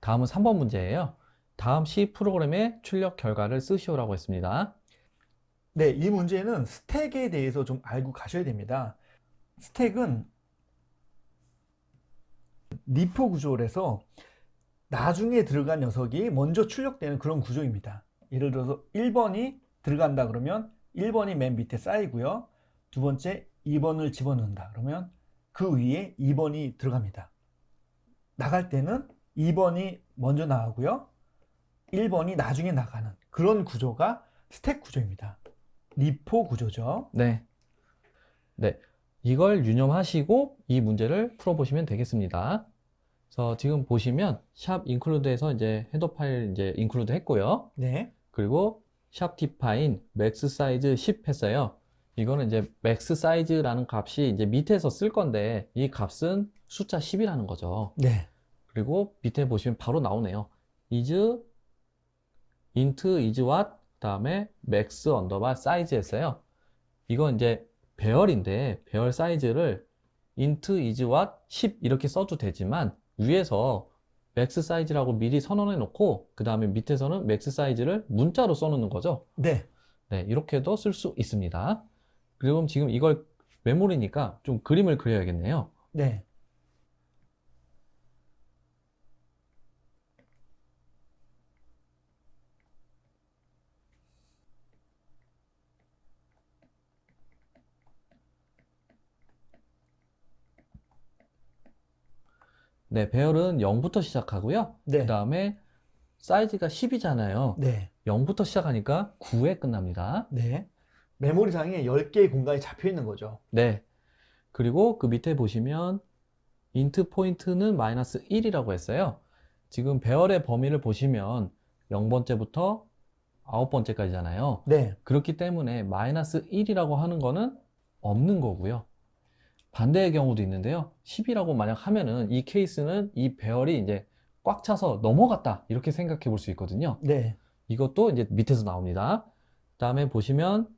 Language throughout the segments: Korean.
다음은 3번 문제예요. 다음 C 프로그램의 출력 결과를 쓰시오라고 했습니다. 네, 이 문제는 스택에 대해서 좀 알고 가셔야 됩니다. 스택은 리포 구조라서 나중에 들어간 녀석이 먼저 출력되는 그런 구조입니다. 예를 들어서 1번이 들어간다 그러면 1번이 맨 밑에 쌓이고요. 두 번째 2번을 집어넣는다 그러면 그 위에 2번이 들어갑니다. 나갈 때는 2번이 먼저 나가고요. 1번이 나중에 나가는 그런 구조가 스택 구조입니다. 리포 구조죠. 네. 이걸 유념하시고 이 문제를 풀어보시면 되겠습니다. 그래서 지금 보시면 샵 include에서 이제 헤더 파일 이제 include 했고요. 네. 그리고 샵 define max size 10 했어요. 이거는 이제 max size라는 값이 이제 밑에서 쓸 건데 이 값은 숫자 10이라는 거죠. 네. 그리고 밑에 보시면 바로 나오네요. is int is what 그다음에 max underbar size 했어요. 이건 이제 배열인데 배열 사이즈를 int is what 10 이렇게 써도 되지만 위에서 max 사이즈라고 미리 선언해 놓고 그 다음에 밑에서는 max 사이즈를 문자로 써놓는 거죠. 네. 네, 이렇게도 쓸 수 있습니다. 그리고 지금 이걸 메모리니까 좀 그림을 그려야겠네요. 네. 네, 배열은 0부터 시작하고요. 네. 그 다음에 사이즈가 10이잖아요. 네. 0부터 시작하니까 9에 끝납니다. 네. 메모리상에 10개의 공간이 잡혀 있는 거죠. 네. 그리고 그 밑에 보시면 int 포인트는 마이너스 1이라고 했어요. 지금 배열의 범위를 보시면 0번째부터 9번째까지잖아요. 네. 그렇기 때문에 마이너스 1이라고 하는 거는 없는 거고요. 반대의 경우도 있는데요. 10이라고 만약 하면은 이 케이스는 이 배열이 이제 꽉 차서 넘어갔다 이렇게 생각해 볼 수 있거든요. 네. 이것도 이제 밑에서 나옵니다. 그 다음에 보시면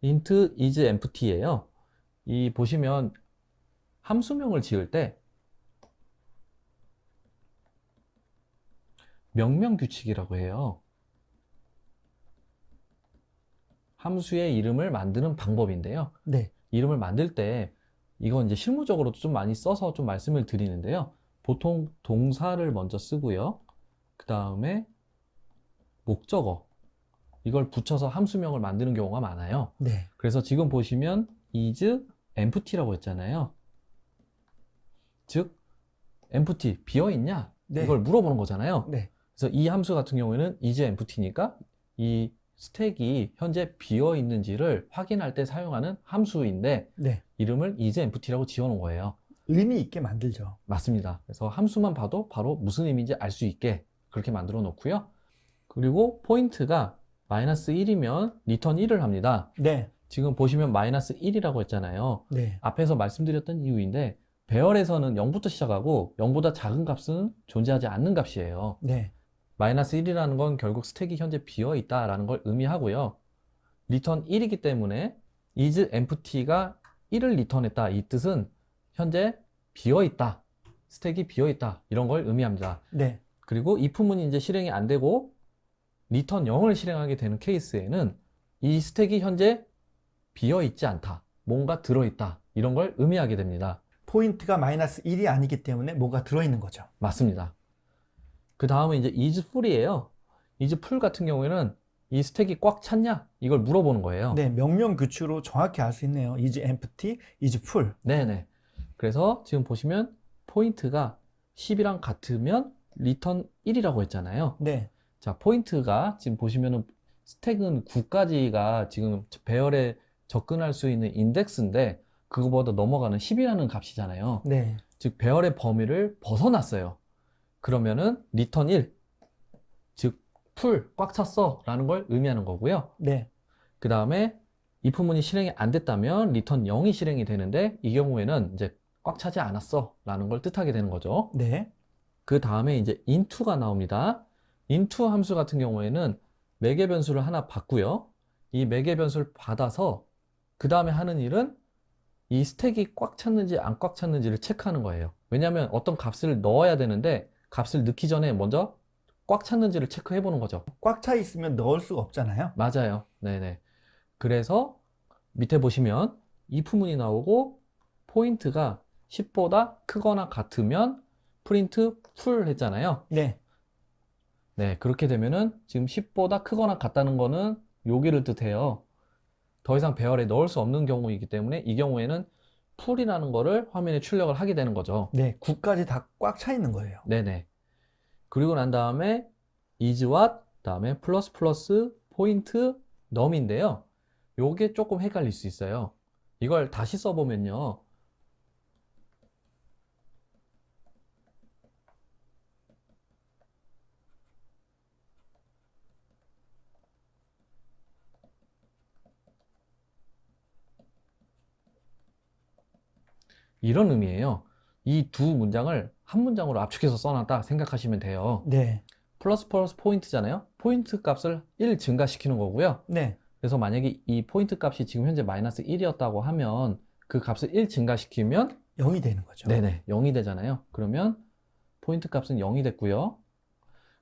int is empty예요. 이 보시면 함수명을 지을 때 명명 규칙이라고 해요. 함수의 이름을 만드는 방법인데요. 네. 이름을 만들 때 이건 이제 실무적으로도 좀 많이 써서 좀 말씀을 드리는데요. 보통 동사를 먼저 쓰고요. 그 다음에 목적어 이걸 붙여서 함수명을 만드는 경우가 많아요. 네. 그래서 지금 보시면 is empty라고 했잖아요. 즉 empty 비어있냐? 네. 이걸 물어보는 거잖아요. 네. 그래서 이 함수 같은 경우에는 is empty니까 이 스택이 현재 비어 있는지를 확인할 때 사용하는 함수인데 네. 이름을 is empty라고 지어놓은 거예요. 의미 있게 만들죠. 맞습니다. 그래서 함수만 봐도 바로 무슨 의미인지 알 수 있게 그렇게 만들어 놓고요. 그리고 포인트가 마이너스 1이면 리턴 1을 합니다. 네. 지금 보시면 마이너스 1이라고 했잖아요. 네. 앞에서 말씀드렸던 이유인데 배열에서는 0부터 시작하고 0보다 작은 값은 존재하지 않는 값이에요. 네. 마이너스 1이라는 건 결국 스택이 현재 비어 있다라는 걸 의미하고요. 리턴 1이기 때문에 is empty가 1을 리턴했다. 이 뜻은 현재 비어 있다. 스택이 비어 있다. 이런 걸 의미합니다. 네. 그리고 if문이 이제 실행이 안 되고 리턴 0을 실행하게 되는 케이스에는 이 스택이 현재 비어 있지 않다. 뭔가 들어 있다. 이런 걸 의미하게 됩니다. 포인트가 마이너스 1이 아니기 때문에 뭐가 들어있는 거죠. 맞습니다. 그 다음은 이제 is full이에요. is full 같은 경우에는 이 스택이 꽉 찼냐? 이걸 물어보는 거예요. 네. 명령 규칙으로 정확히 알 수 있네요. is empty, is full. 네네. 그래서 지금 보시면 포인트가 10이랑 같으면 리턴 1이라고 했잖아요. 네. 자, 포인트가 지금 보시면은 스택은 9까지가 지금 배열에 접근할 수 있는 인덱스인데 그거보다 넘어가는 10이라는 값이잖아요. 네. 즉 배열의 범위를 벗어났어요. 그러면은 리턴 1, 즉 풀, 꽉 찼어 라는 걸 의미하는 거고요. 네. 그 다음에 if문이 실행이 안 됐다면 리턴 0이 실행이 되는데 이 경우에는 이제 꽉 차지 않았어 라는 걸 뜻하게 되는 거죠. 네. 그 다음에 이제 into가 나옵니다. into 함수 같은 경우에는 매개 변수를 하나 받고요. 이 매개 변수를 받아서 그 다음에 하는 일은 이 스택이 꽉 찼는지 안 꽉 찼는지를 체크하는 거예요. 왜냐하면 어떤 값을 넣어야 되는데 값을 넣기 전에 먼저 꽉 찼는지를 체크해 보는 거죠. 꽉 차 있으면 넣을 수가 없잖아요. 맞아요. 네네. 그래서 밑에 보시면 if문이 나오고 포인트가 10보다 크거나 같으면 프린트 풀 했잖아요. 네, 네, 그렇게 되면은 지금 10보다 크거나 같다는 거는 여기를 뜻해요. 더 이상 배열에 넣을 수 없는 경우이기 때문에 이 경우에는 풀이라는 거를 화면에 출력을 하게 되는 거죠. 네, 9까지 다 꽉 차 있는 거예요. 네네. 그리고 난 다음에 is what, 다음에 플러스 플러스 포인트 num인데요. 요게 조금 헷갈릴 수 있어요. 이걸 다시 써보면요. 이런 의미예요. 이 두 문장을 한 문장으로 압축해서 써놨다 생각하시면 돼요. 네, 플러스 플러스 포인트잖아요. 포인트 값을 1 증가시키는 거고요. 네, 그래서 만약에 이 포인트 값이 지금 현재 마이너스 1이었다고 하면 그 값을 1 증가시키면 0이 되는 거죠. 네네 0이 되잖아요. 그러면 포인트 값은 0이 됐고요.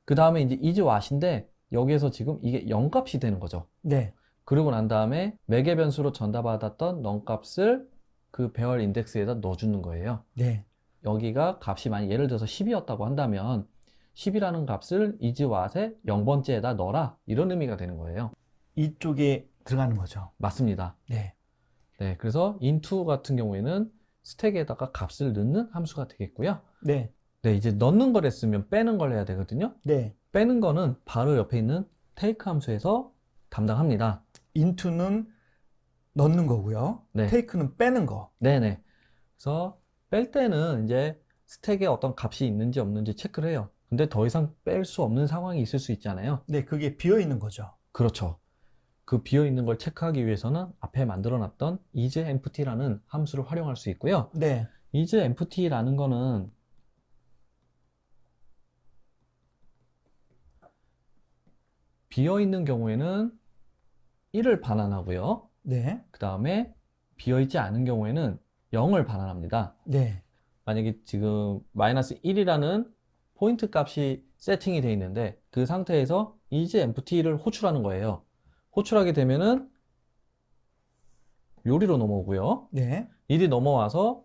그 다음에 이제 is what인데 여기에서 지금 이게 0 값이 되는 거죠. 네, 그리고 난 다음에 매개 변수로 전달받았던 num 값을 그 배열 인덱스에다 넣어주는 거예요. 네, 여기가 값이 만약 예를 들어서 10이었다고 한다면 10이라는 값을 is what의 0번째에다 넣어라 이런 의미가 되는 거예요. 이쪽에 들어가는 거죠. 맞습니다. 네, 네, 그래서 into 같은 경우에는 스택에다가 값을 넣는 함수가 되겠고요. 네, 네, 이제 넣는 걸 했으면 빼는 걸 해야 되거든요. 네. 빼는 거는 바로 옆에 있는 take 함수에서 담당합니다. into는 넣는 거고요. 네. take는 빼는 거. 네네. 그래서 뺄 때는 이제 스택에 어떤 값이 있는지 없는지 체크를 해요. 근데 더 이상 뺄 수 없는 상황이 있을 수 있잖아요. 네, 그게 비어 있는 거죠. 그렇죠. 그 비어 있는 걸 체크하기 위해서는 앞에 만들어 놨던 isEmpty라는 함수를 활용할 수 있고요. 네, isEmpty라는 거는 비어 있는 경우에는 1을 반환하고요. 네, 그 다음에 비어 있지 않은 경우에는 0을 반환합니다. 네, 만약에 지금 마이너스 1이라는 포인트 값이 세팅이 되어 있는데 그 상태에서 isEmpty를 호출하는 거예요. 호출하게 되면은 요리로 넘어오고요. 네, 1이 넘어와서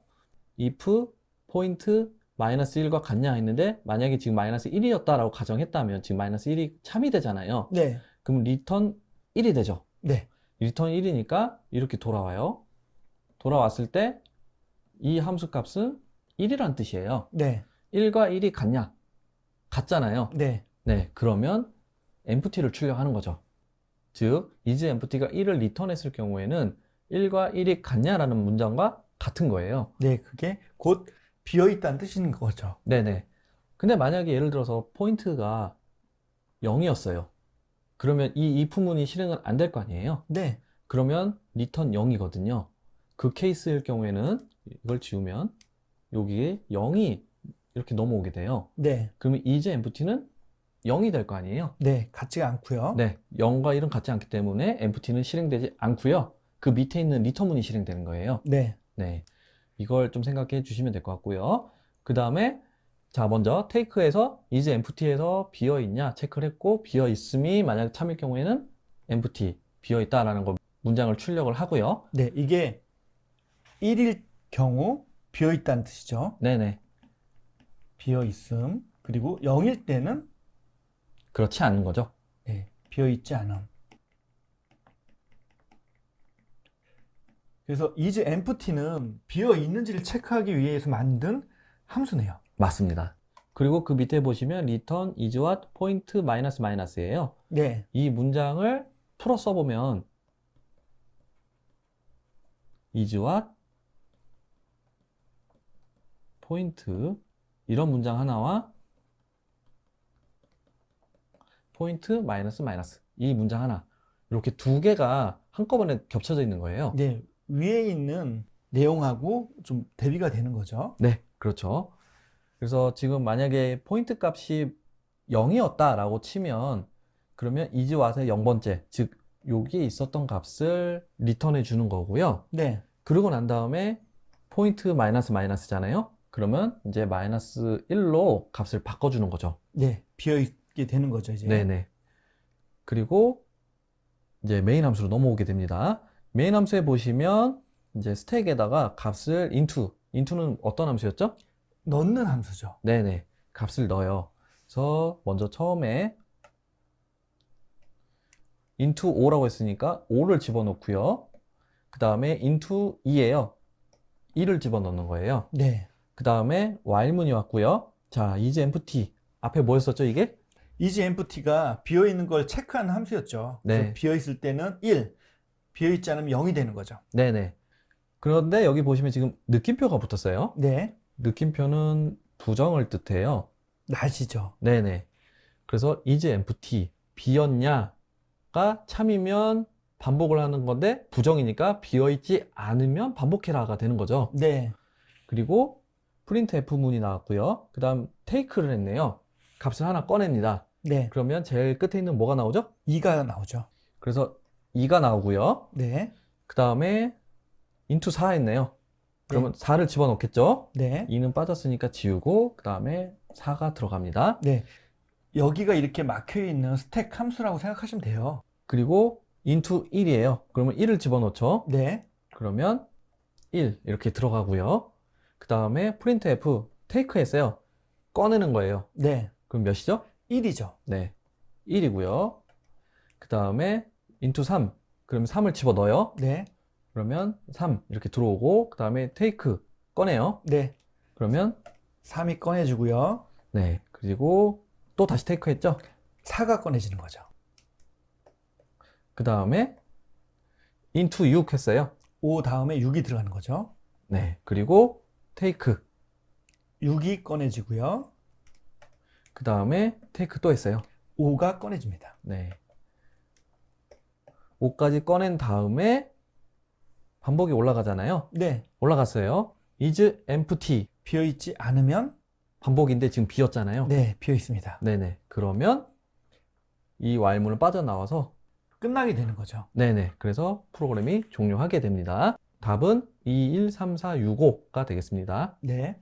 if 포인트 마이너스 1과 같냐 했는데 만약에 지금 마이너스 1이었다라고 가정했다면 지금 마이너스 1이 참이 되잖아요. 네, 그럼 return 1이 되죠. 네, return 1이니까 이렇게 돌아와요. 돌아왔을 때 이 함수 값은 1이란 뜻이에요. 네, 1과 1이 같냐? 같잖아요. 네, 네, 그러면 empty를 출력하는 거죠. 즉, isEmpty가 1을 리턴했을 경우에는 1과 1이 같냐라는 문장과 같은 거예요. 네, 그게 곧 비어 있다는 뜻인 거죠. 네네. 근데 만약에 예를 들어서 포인트가 0이었어요. 그러면 이 if문이 실행은 안 될 거 아니에요? 네, 그러면 return 0이거든요. 그 케이스일 경우에는 이걸 지우면 여기에 0이 이렇게 넘어오게 돼요. 네, 그러면 isEmpty는 0이 될 거 아니에요? 네, 같지가 않고요. 네, 0과 1은 같지 않기 때문에 empty는 실행되지 않고요. 그 밑에 있는 return문이 실행되는 거예요. 네, 네, 이걸 좀 생각해 주시면 될 것 같고요. 그 다음에 자 먼저 take에서 isEmpty에서 비어 있냐 체크를 했고 비어 있음이 만약 참일 경우에는 empty 비어 있다라는 거 문장을 출력을 하고요. 네, 이게 1일 경우 비어 있다는 뜻이죠. 네네, 비어 있음. 그리고 0일 때는 그렇지 않은 거죠. 네, 비어 있지 않음. 그래서 isEmpty는 비어 있는지를 체크하기 위해서 만든 함수네요. 맞습니다. 그리고 그 밑에 보시면 return is what point 마이너스 마이너스예요. 네, 이 문장을 풀어 써보면 is what 포인트 이런 문장 하나와 포인트 마이너스 마이너스 이 문장 하나 이렇게 두 개가 한꺼번에 겹쳐져 있는 거예요. 네, 위에 있는 내용하고 좀 대비가 되는 거죠. 네, 그렇죠. 그래서 지금 만약에 포인트 값이 0이었다라고 치면 그러면 is what의 0번째 즉 여기에 있었던 값을 리턴해 주는 거고요. 네, 그러고 난 다음에 포인트 마이너스 마이너스잖아요. 그러면 이제 마이너스 1로 값을 바꿔주는 거죠. 네, 비어있게 되는 거죠, 이제. 네네. 그리고 이제 메인 함수로 넘어오게 됩니다. 메인 함수에 보시면 이제 스택에다가 값을 into는 어떤 함수였죠? 넣는 함수죠. 네네. 값을 넣어요. 그래서 먼저 처음에 into 5라고 했으니까 5를 집어넣고요. 그 다음에 into 2예요. 2를 집어넣는 거예요. 네. 그 다음에 while문이 왔고요. 자, is empty. 앞에 뭐였었죠, 이게? is empty가 비어있는 걸 체크하는 함수였죠. 네. 그래서 비어있을 때는 1, 비어있지 않으면 0이 되는 거죠. 네네. 그런데 여기 보시면 지금 느낌표가 붙었어요. 네. 느낌표는 부정을 뜻해요. 날씨죠. 네네. 그래서 is empty, 비었냐가 참이면 반복을 하는 건데 부정이니까 비어있지 않으면 반복해라가 되는 거죠. 네. 그리고 printf 문이 나왔고요. 그 다음 take를 했네요. 값을 하나 꺼냅니다. 네. 그러면 제일 끝에 있는 뭐가 나오죠? 2가 나오죠. 그래서 2가 나오고요. 네. 그 다음에 into 4 했네요. 그러면 4를 집어넣겠죠? 네. 2는 빠졌으니까 지우고 그 다음에 4가 들어갑니다. 네. 여기가 이렇게 막혀 있는 스택 함수라고 생각하시면 돼요. 그리고 into 1이에요. 그러면 1을 집어넣죠. 네. 그러면 1 이렇게 들어가고요. 그 다음에 printf take 했어요. 꺼내는 거예요. 네. 그럼 몇이죠? 1이죠. 네, 1이고요. 그 다음에 into 3 그러면 3을 집어넣어요. 네. 그러면 3 이렇게 들어오고 그 다음에 take 꺼내요. 네. 그러면 3이 꺼내주고요. 네, 그리고 또 다시 take 했죠. 4가 꺼내지는 거죠. 그 다음에 into 6 했어요. 5 다음에 6이 들어가는 거죠. 네, 그리고 take 6이 꺼내지고요. 그 다음에 take 또 했어요. 5가 꺼내집니다. 네, 5까지 꺼낸 다음에 반복이 올라가잖아요. 네. 올라갔어요. is empty 비어있지 않으면 반복인데 지금 비었잖아요. 네, 비어있습니다. 네네. 그러면 이 while문은 빠져나와서 끝나게 되는 거죠. 네네. 그래서 프로그램이 종료하게 됩니다. 답은 2, 1, 3, 4, 6, 5가 되겠습니다. 네.